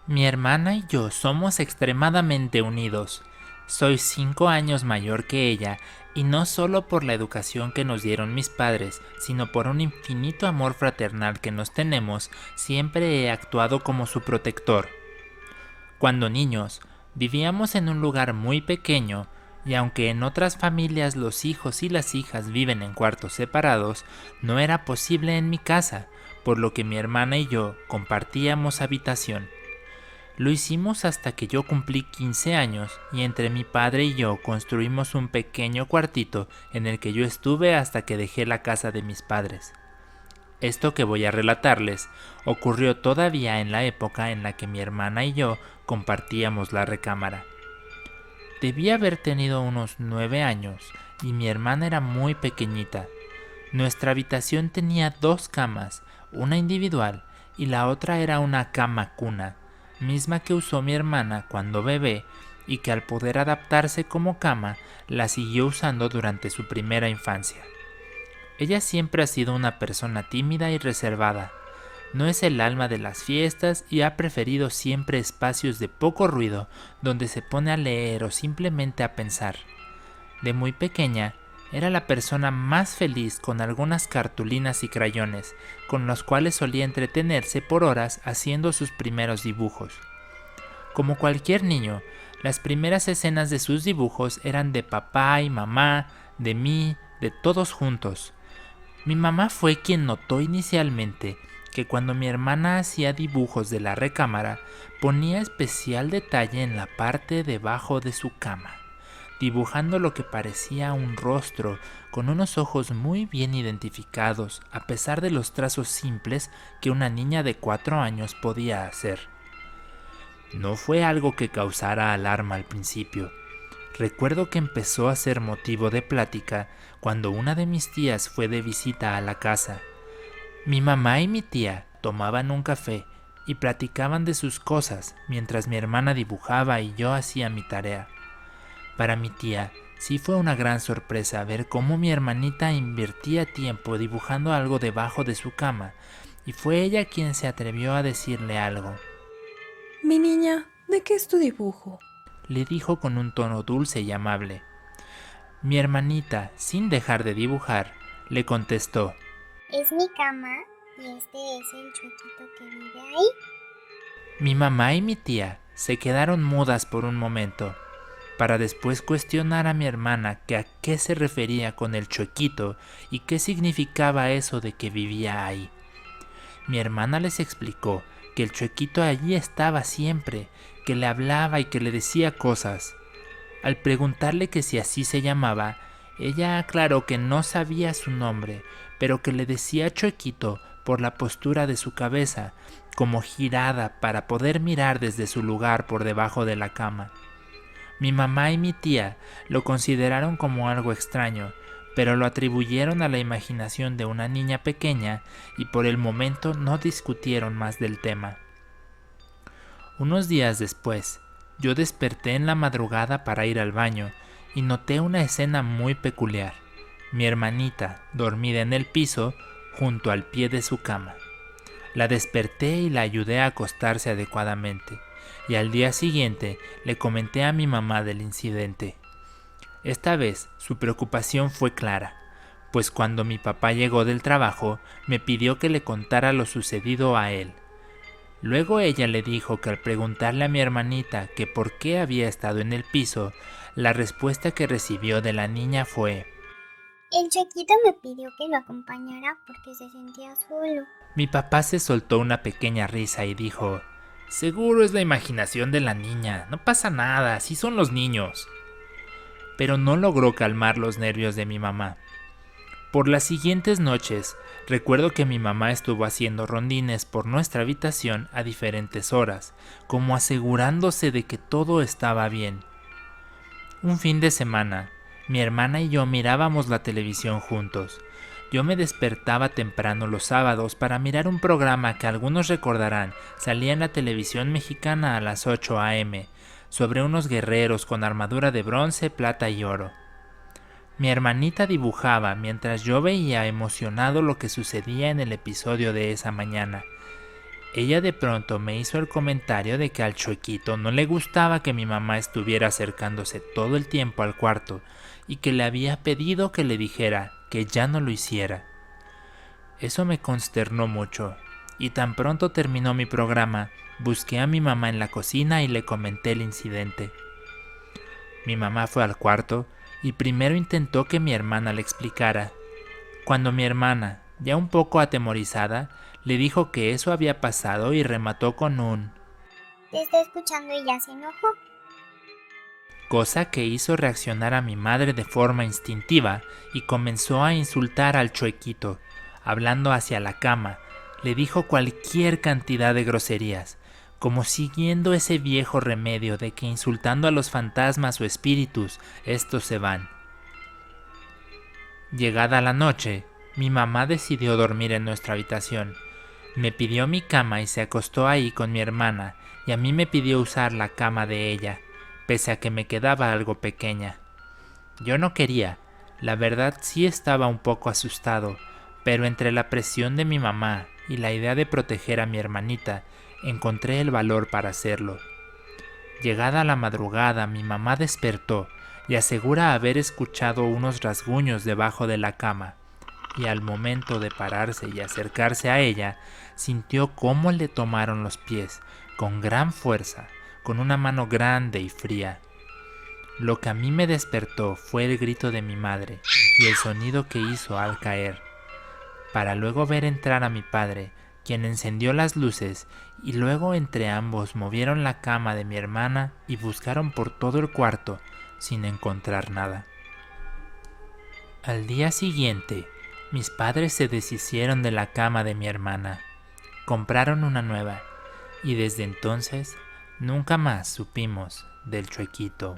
Mi hermana y yo somos extremadamente unidos. Soy 5 años mayor que ella y no solo por la educación que nos dieron mis padres, sino por un infinito amor fraternal que nos tenemos, siempre he actuado como su protector. Cuando niños, vivíamos en un lugar muy pequeño y aunque en otras familias los hijos y las hijas viven en cuartos separados, no era posible en mi casa, por lo que mi hermana y yo compartíamos habitación. Lo hicimos hasta que yo cumplí 15 años y entre mi padre y yo construimos un pequeño cuartito en el que yo estuve hasta que dejé la casa de mis padres. Esto que voy a relatarles ocurrió todavía en la época en la que mi hermana y yo compartíamos la recámara. Debía haber tenido unos 9 años y mi hermana era muy pequeñita. Nuestra habitación tenía 2 camas, una individual y la otra era una cama cuna, misma que usó mi hermana cuando bebé y que al poder adaptarse como cama la siguió usando durante su primera infancia. Ella siempre ha sido una persona tímida y reservada. No es el alma de las fiestas y ha preferido siempre espacios de poco ruido donde se pone a leer o simplemente a pensar. De muy pequeña, era la persona más feliz con algunas cartulinas y crayones, con los cuales solía entretenerse por horas haciendo sus primeros dibujos. Como cualquier niño, las primeras escenas de sus dibujos eran de papá y mamá, de mí, de todos juntos. Mi mamá fue quien notó inicialmente que cuando mi hermana hacía dibujos de la recámara, ponía especial detalle en la parte debajo de su cama, dibujando lo que parecía un rostro con unos ojos muy bien identificados, a pesar de los trazos simples que una niña de 4 años podía hacer. No fue algo que causara alarma al principio. Recuerdo que empezó a ser motivo de plática cuando una de mis tías fue de visita a la casa. Mi mamá y mi tía tomaban un café y platicaban de sus cosas mientras mi hermana dibujaba y yo hacía mi tarea. Para mi tía, sí fue una gran sorpresa ver cómo mi hermanita invertía tiempo dibujando algo debajo de su cama, y fue ella quien se atrevió a decirle algo. Mi niña, ¿de qué es tu dibujo? Le dijo con un tono dulce y amable. Mi hermanita, sin dejar de dibujar, le contestó. Es mi cama y este es el chuequito que vive ahí. Mi mamá y mi tía se quedaron mudas por un momento, para después cuestionar a mi hermana que a qué se refería con el chuequito y qué significaba eso de que vivía ahí. Mi hermana les explicó que el chuequito allí estaba siempre, que le hablaba y que le decía cosas. Al preguntarle que si así se llamaba, ella aclaró que no sabía su nombre, pero que le decía chuequito por la postura de su cabeza, como girada para poder mirar desde su lugar por debajo de la cama. Mi mamá y mi tía lo consideraron como algo extraño, pero lo atribuyeron a la imaginación de una niña pequeña y por el momento no discutieron más del tema. Unos días después, yo desperté en la madrugada para ir al baño y noté una escena muy peculiar. Mi hermanita, dormida en el piso, junto al pie de su cama. La desperté y la ayudé a acostarse adecuadamente, y al día siguiente le comenté a mi mamá del incidente. Esta vez su preocupación fue clara, pues cuando mi papá llegó del trabajo me pidió que le contara lo sucedido a él. Luego ella le dijo que al preguntarle a mi hermanita que por qué había estado en el piso, la respuesta que recibió de la niña fue: El chuequito me pidió que lo acompañara porque se sentía solo. Mi papá se soltó una pequeña risa y dijo: seguro es la imaginación de la niña, no pasa nada, así son los niños. Pero no logró calmar los nervios de mi mamá. Por las siguientes noches, recuerdo que mi mamá estuvo haciendo rondines por nuestra habitación a diferentes horas, como asegurándose de que todo estaba bien. Un fin de semana, mi hermana y yo mirábamos la televisión juntos. Yo me despertaba temprano los sábados para mirar un programa que algunos recordarán salía en la televisión mexicana a las 8 a.m., sobre unos guerreros con armadura de bronce, plata y oro. Mi hermanita dibujaba mientras yo veía emocionado lo que sucedía en el episodio de esa mañana. Ella de pronto me hizo el comentario de que al Chuequito no le gustaba que mi mamá estuviera acercándose todo el tiempo al cuarto y que le había pedido que le dijera que ya no lo hiciera. Eso me consternó mucho, y tan pronto terminó mi programa, busqué a mi mamá en la cocina y le comenté el incidente. Mi mamá fue al cuarto y primero intentó que mi hermana le explicara. Cuando mi hermana, ya un poco atemorizada, le dijo que eso había pasado y remató con un Te está escuchando y ya se enojó. cosa que hizo reaccionar a mi madre de forma instintiva y comenzó a insultar al Chuequito, hablando hacia la cama. Le dijo cualquier cantidad de groserías, como siguiendo ese viejo remedio de que insultando a los fantasmas o espíritus, estos se van. Llegada la noche, mi mamá decidió dormir en nuestra habitación. Me pidió mi cama y se acostó ahí con mi hermana, y a mí me pidió usar la cama de ella, pese a que me quedaba algo pequeña. Yo no quería, la verdad sí estaba un poco asustado, pero entre la presión de mi mamá y la idea de proteger a mi hermanita, encontré el valor para hacerlo. Llegada la madrugada, mi mamá despertó y asegura haber escuchado unos rasguños debajo de la cama, y al momento de pararse y acercarse a ella, sintió cómo le tomaron los pies, con gran fuerza, con una mano grande y fría. Lo que a mí me despertó fue el grito de mi madre y el sonido que hizo al caer, para luego ver entrar a mi padre, quien encendió las luces, y luego entre ambos movieron la cama de mi hermana y buscaron por todo el cuarto sin encontrar nada. Al día siguiente, mis padres se deshicieron de la cama de mi hermana, compraron una nueva, y desde entonces nunca más supimos del Chuequito.